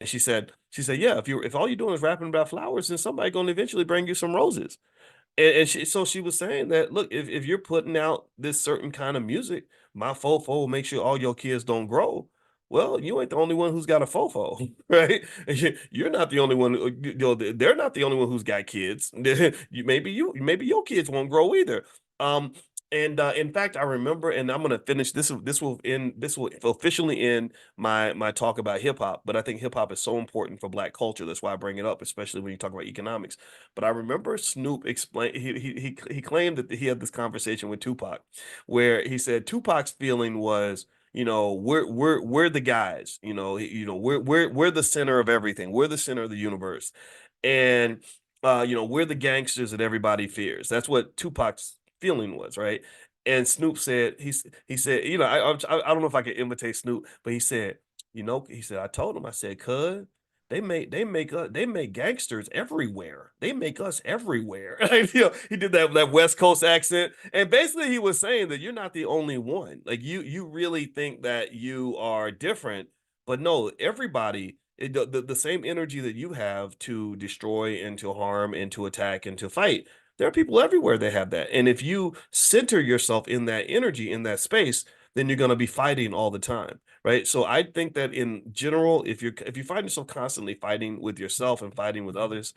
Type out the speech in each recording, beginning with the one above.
And she said, yeah, if all you're doing is rapping about flowers, then somebody gonna eventually bring you some roses. So she was saying that, look, if you're putting out this certain kind of music, my fofo will make sure all your kids don't grow. Well, you ain't the only one who's got a fofo, right? You're not the only one. They're not the only one who's got kids. Maybe your kids won't grow either. Um, and in fact, I remember, and I'm gonna finish this. This will officially end my talk about hip hop. But I think hip hop is so important for Black culture. That's why I bring it up, especially when you talk about economics. But I remember Snoop explain he claimed that he had this conversation with Tupac, where he said Tupac's feeling was, we're the guys, we're the center of everything, we're the center of the universe, and we're the gangsters that everybody fears. That's what Tupac's feeling was, right? And Snoop said he said, I don't know if I can imitate Snoop, but he said, I told him, I said, cuz they make gangsters everywhere. They make us everywhere. He did that West Coast accent, and basically he was saying that you're not the only one. Like you really think that you are different, but no, everybody. The same energy that you have to destroy and to harm and to attack and to fight, there are people everywhere that have that. And if you center yourself in that energy, in that space, then you're going to be fighting all the time, right? So I think that in general, if you find yourself constantly fighting with yourself and fighting with others,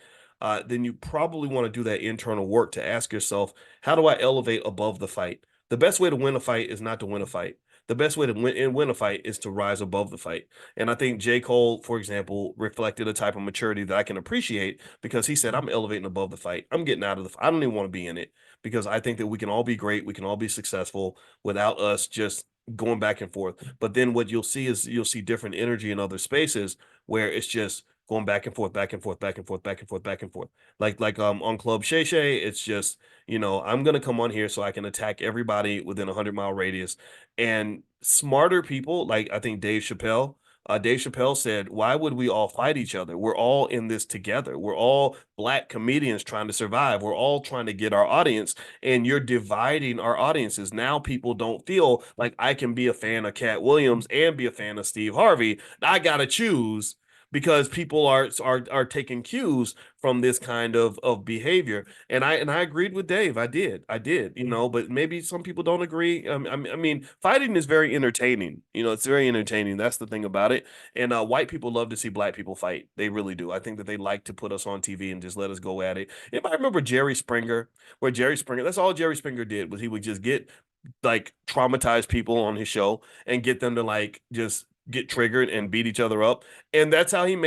then you probably want to do that internal work to ask yourself, how do I elevate above the fight? The best way to win a fight is not to win a fight. The best way to win a fight is to rise above the fight. And I think J. Cole, for example, reflected a type of maturity that I can appreciate, because he said, I'm elevating above the fight. I'm getting out of I don't even want to be in it, because I think that we can all be great. We can all be successful without us just going back and forth. But then what you'll see is you'll see different energy in other spaces where it's just going back and forth, back and forth, back and forth, back and forth, back and forth. Like on Club Shay Shay, it's just, I'm gonna come on here so I can attack everybody within 100-mile radius. And smarter people, like I think Dave Chappelle said, why would we all fight each other? We're all in this together. We're all Black comedians trying to survive. We're all trying to get our audience, and you're dividing our audiences. Now people don't feel like I can be a fan of Cat Williams and be a fan of Steve Harvey. I gotta choose, because people are taking cues from this kind of behavior. And I agreed with Dave. I did, but maybe some people don't agree. I mean, fighting is very entertaining. It's very entertaining. That's the thing about it. And white people love to see Black people fight. They really do. I think that they like to put us on TV and just let us go at it. Anybody remember Jerry Springer? Where Jerry Springer, that's all Jerry Springer did, was he would just get like traumatized people on his show and get them to like just get triggered and beat each other up. And that's how he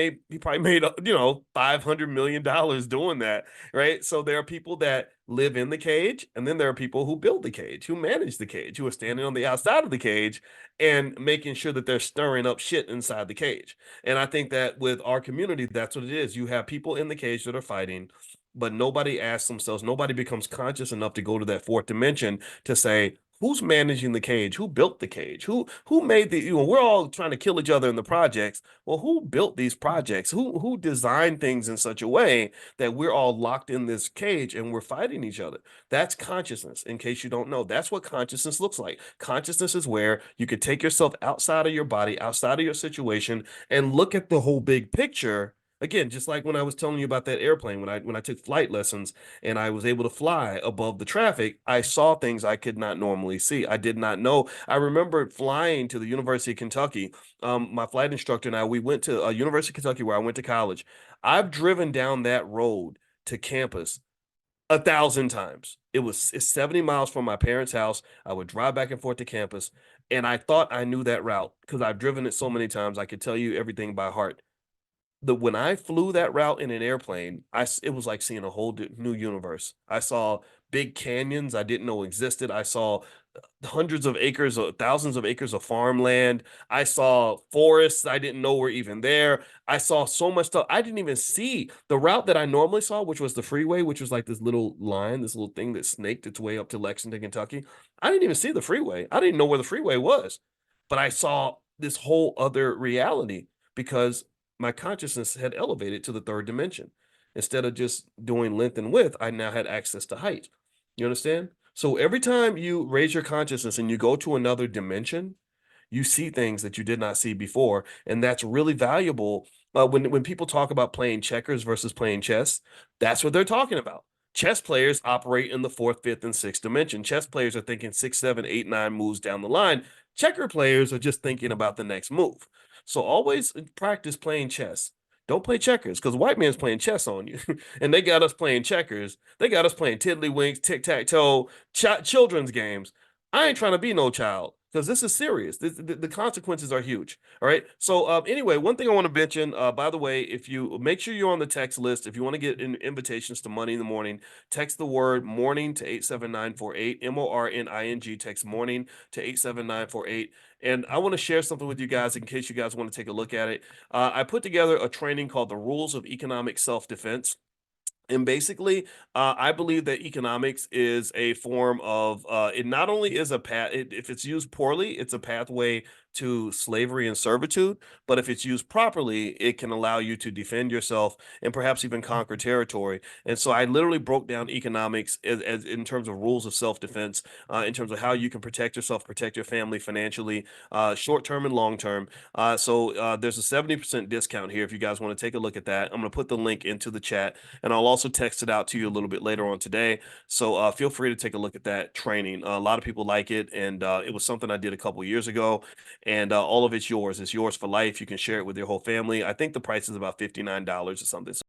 probably made, $500 million doing that. Right. So there are people that live in the cage, and then there are people who build the cage, who manage the cage, who are standing on the outside of the cage and making sure that they're stirring up shit inside the cage. And I think that with our community, that's what it is. You have people in the cage that are fighting, but nobody asks themselves, nobody becomes conscious enough to go to that fourth dimension to say, who's managing the cage? Who built the cage? Who made we're all trying to kill each other in the projects. Well, who built these projects? Who designed things in such a way that we're all locked in this cage and we're fighting each other? That's consciousness, in case you don't know. That's what consciousness looks like. Consciousness is where you could take yourself outside of your body, outside of your situation, and look at the whole big picture. Again, just like when I was telling you about that airplane, when I took flight lessons and I was able to fly above the traffic, I saw things I could not normally see. I did not know. I remember flying to the University of Kentucky. My flight instructor and I, we went to University of Kentucky, where I went to college. I've driven down that road to campus 1,000 times. It's 70 miles from my parents' house. I would drive back and forth to campus, and I thought I knew that route because I've driven it so many times. I could tell you everything by heart. When I flew that route in an airplane, it was like seeing a whole new universe. I saw big canyons I didn't know existed. I saw hundreds of acres, thousands of acres of farmland. I saw forests I didn't know were even there. I saw so much stuff. I didn't even see the route that I normally saw, which was the freeway, which was like this little line, this little thing that snaked its way up to Lexington, Kentucky. I didn't even see the freeway. I didn't know where the freeway was, but I saw this whole other reality because my consciousness had elevated to the third dimension. Instead of just doing length and width, I now had access to height. You understand? So every time you raise your consciousness and you go to another dimension, you see things that you did not see before, and that's really valuable. When people talk about playing checkers versus playing chess, that's what they're talking about. Chess players operate in the fourth, fifth, and sixth dimension. Chess players are thinking six, seven, eight, nine moves down the line. Checker players are just thinking about the next move. So always practice playing chess. Don't play checkers because white man's playing chess on you, and they got us playing checkers. They got us playing tiddlywinks, tic tac toe, children's games. I ain't trying to be no child because this is serious. The consequences are huge. All right. So anyway, one thing I want to mention, by the way, if you make sure you're on the text list, if you want to get invitations to Money in the Morning, text the word morning to 87948, MORNING, text morning to 87948. And I want to share something with you guys in case you guys want to take a look at it. I put together a training called the Rules of Economic Self Defense. And basically, I believe that economics is a form of it not only is a path, if it's used poorly, it's a pathway to slavery and servitude. But if it's used properly, it can allow you to defend yourself and perhaps even conquer territory. And so I literally broke down economics as in terms of rules of self defense, in terms of how you can protect yourself, protect your family financially, short term and long term. So there's a 70% discount here if you guys want to take a look at that. I'm going to put the link into the chat and I'll also text it out to you a little bit later on today. So feel free to take a look at that training. A lot of people like it, and it was something I did a couple years ago, and all of it's yours. It's yours for life. You can share it with your whole family. I think the price is about $59 or something.